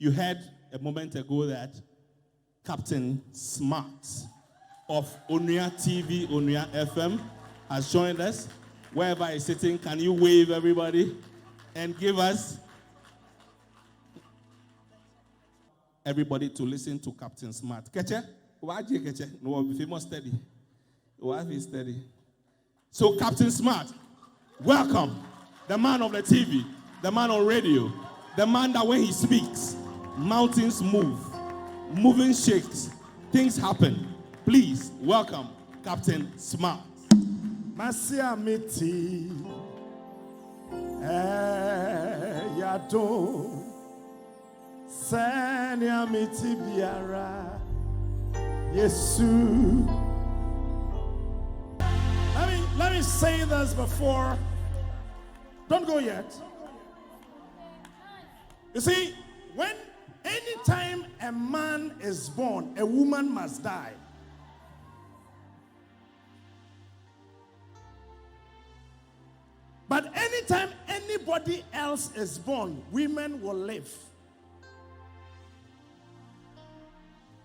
You heard a moment ago that Captain Smart of Onua TV, Onua FM, has joined us. Wherever he's sitting, can you wave, everybody, and give us everybody to listen to Captain Smart. Keche? Why do you Keche? No, if you must steady. Why is steady? So, Captain Smart, welcome. The man of the TV, the man on radio, the man that when he speaks, mountains move, moving shakes, things happen. Please welcome Captain Smart. Masia miti yato sanya miti biara Yesu. Let me say this before. Don't go yet. You see, anytime a man is born, a woman must die. But anytime anybody else is born, women will live.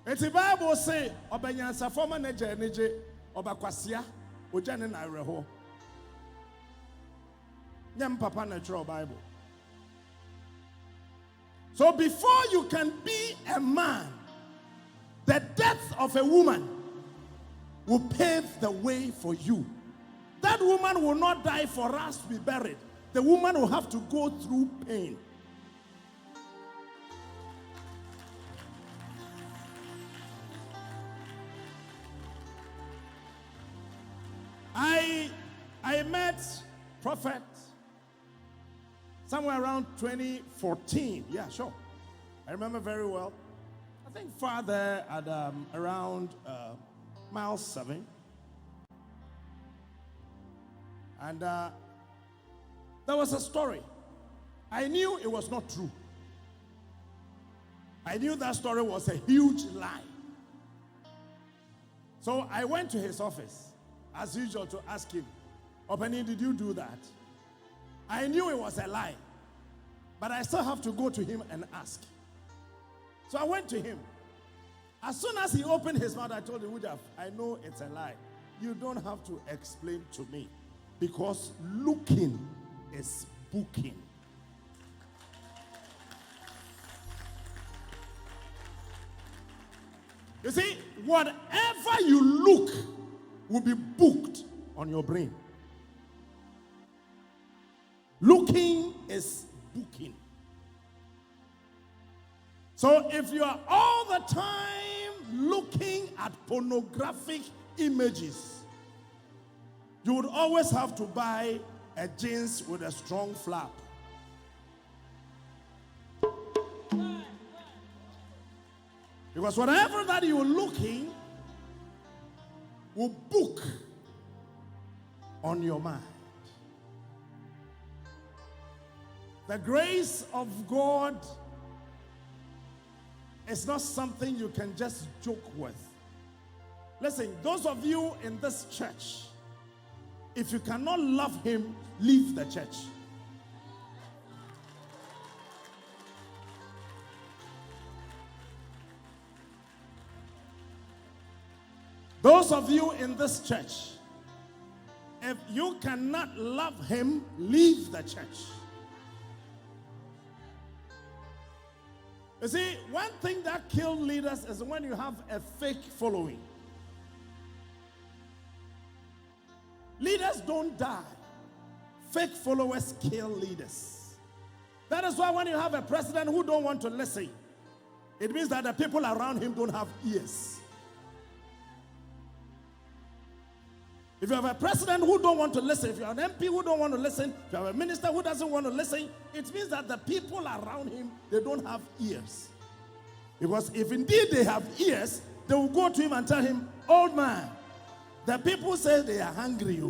It's the Bible say, "Obenyansa forma neje neje obakwasia ojane na reho." Nyam papa na draw Bible. So before you can be a man, the death of a woman will pave the way for you. That woman will not die for us to be buried. The woman will have to go through pain. I met Prophet somewhere around 2014. Yeah, sure. I remember very well. I think far there at around mile 7. And there was a story. I knew it was not true. I knew that story was a huge lie. So I went to his office, as usual, to ask him, "Openi, did you do that?" I knew it was a lie, but I still have to go to him and ask. So I went to him. As soon as he opened his mouth, I told him, "Wujaf, I know it's a lie. You don't have to explain to me. Because looking is booking." You see, whatever you look will be booked on your brain. Looking is booking. So if you are all the time looking at pornographic images, you would always have to buy a jeans with a strong flap. Because whatever that you are looking will book on your mind. The grace of God is not something you can just joke with. Listen, those of you in this church, if you cannot love him, leave the church. Those of you in this church, if you cannot love him, leave the church. You see, one thing that kills leaders is when you have a fake following. Leaders don't die. Fake followers kill leaders. That is why when you have a president who don't want to listen, it means that the people around him don't have ears. If you have a president who don't want to listen, if you have an MP who don't want to listen, if you have a minister who doesn't want to listen, it means that the people around him, they don't have ears. Because if indeed they have ears, they will go to him and tell him, "Old man, the people say they are hungry."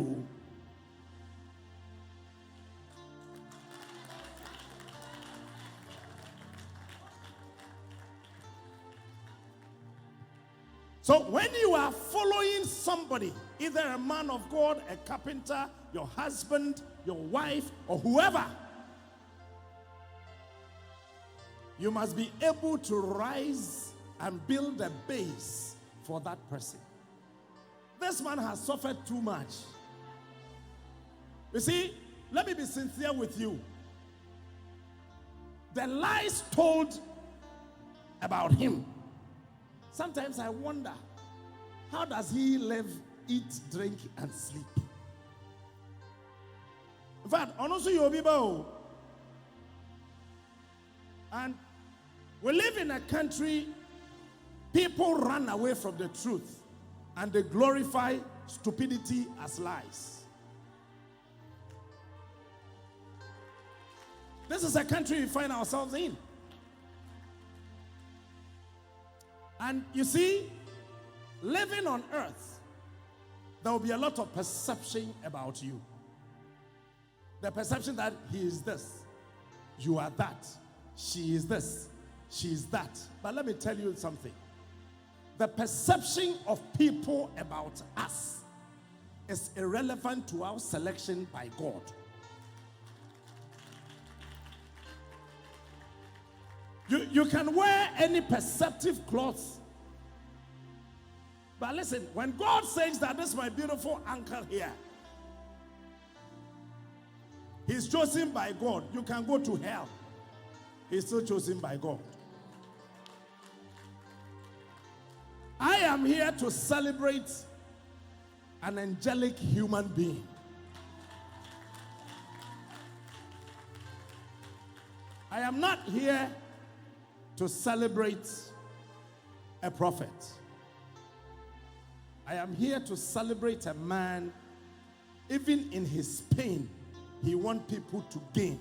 So when you are following somebody, either a man of God, a carpenter, your husband, your wife, or whoever, You must be able to rise and build a base for that person. This man has suffered too much. You see, let me be sincere with you. The lies told about him, sometimes I wonder, how does he live, eat, drink, and sleep? In fact, honestly, you'll be bold. And we live in a country, people run away from the truth and they glorify stupidity as lies. This is a country we find ourselves in. And you see, living on earth, there will be a lot of perception about you. The perception that he is this, you are that, she is this, she is that. But let me tell you something. The perception of people about us is irrelevant to our selection by God. You can wear any perceptive clothes. But listen, when God says that this is my beautiful uncle here, he's chosen by God. You can go to hell. He's still chosen by God. I am here to celebrate an angelic human being. I am not here to celebrate a prophet. I am here to celebrate a man, even in his pain, he wants people to gain.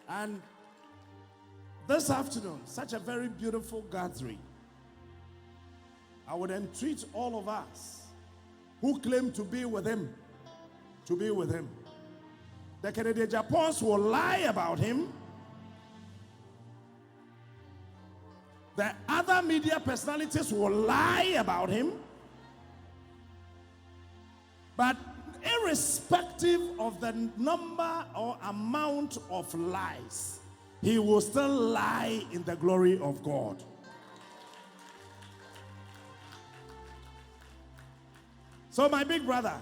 And this afternoon, such a very beautiful gathering, I would entreat all of us who claim to be with him, to be with him. The Canadian Japons will lie about him. The other media personalities will lie about him. But irrespective of the number or amount of lies, he will still lie in the glory of God. So my big brother,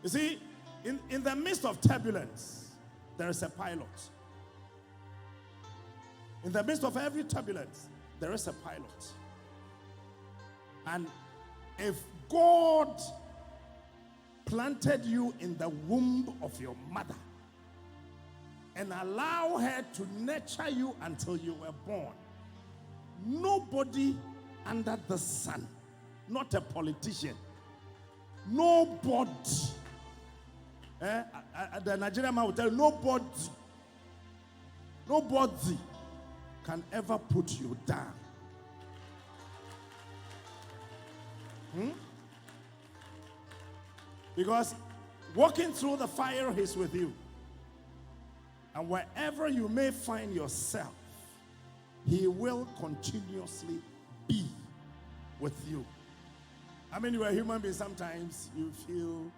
you see, in the midst of turbulence, there is a pilot. In the midst of every turbulence, there is a pilot. And if God planted you in the womb of your mother and allow her to nurture you until you were born, nobody under the sun, not a politician, nobody, the Nigerian man will tell you, nobody can ever put you down. Because walking through the fire, he's with you. And wherever you may find yourself, he will continuously be with you. I mean, you are a human being. Sometimes you feel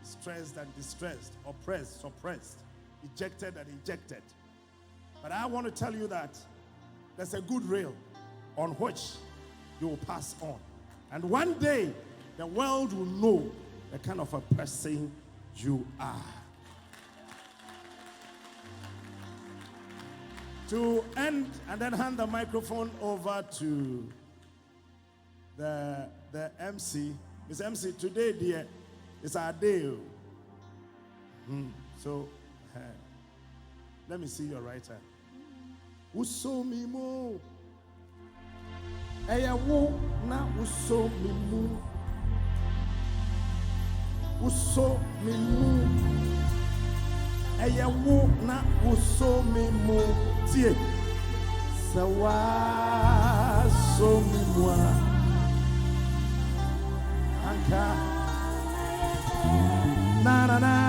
stressed and distressed, oppressed, suppressed, ejected and ejected. But I want to tell you that there's a good rail on which you will pass on. And one day, the world will know the kind of a person you are. To end and then hand the microphone over to the MC. Miss MC, today, dear, is our day. So, let me see your right hand. Uso mimu, eya wo na uso mimu, uso mimu, eya wo na uso mimu. Tie, sawa so mimwa, anka na na na.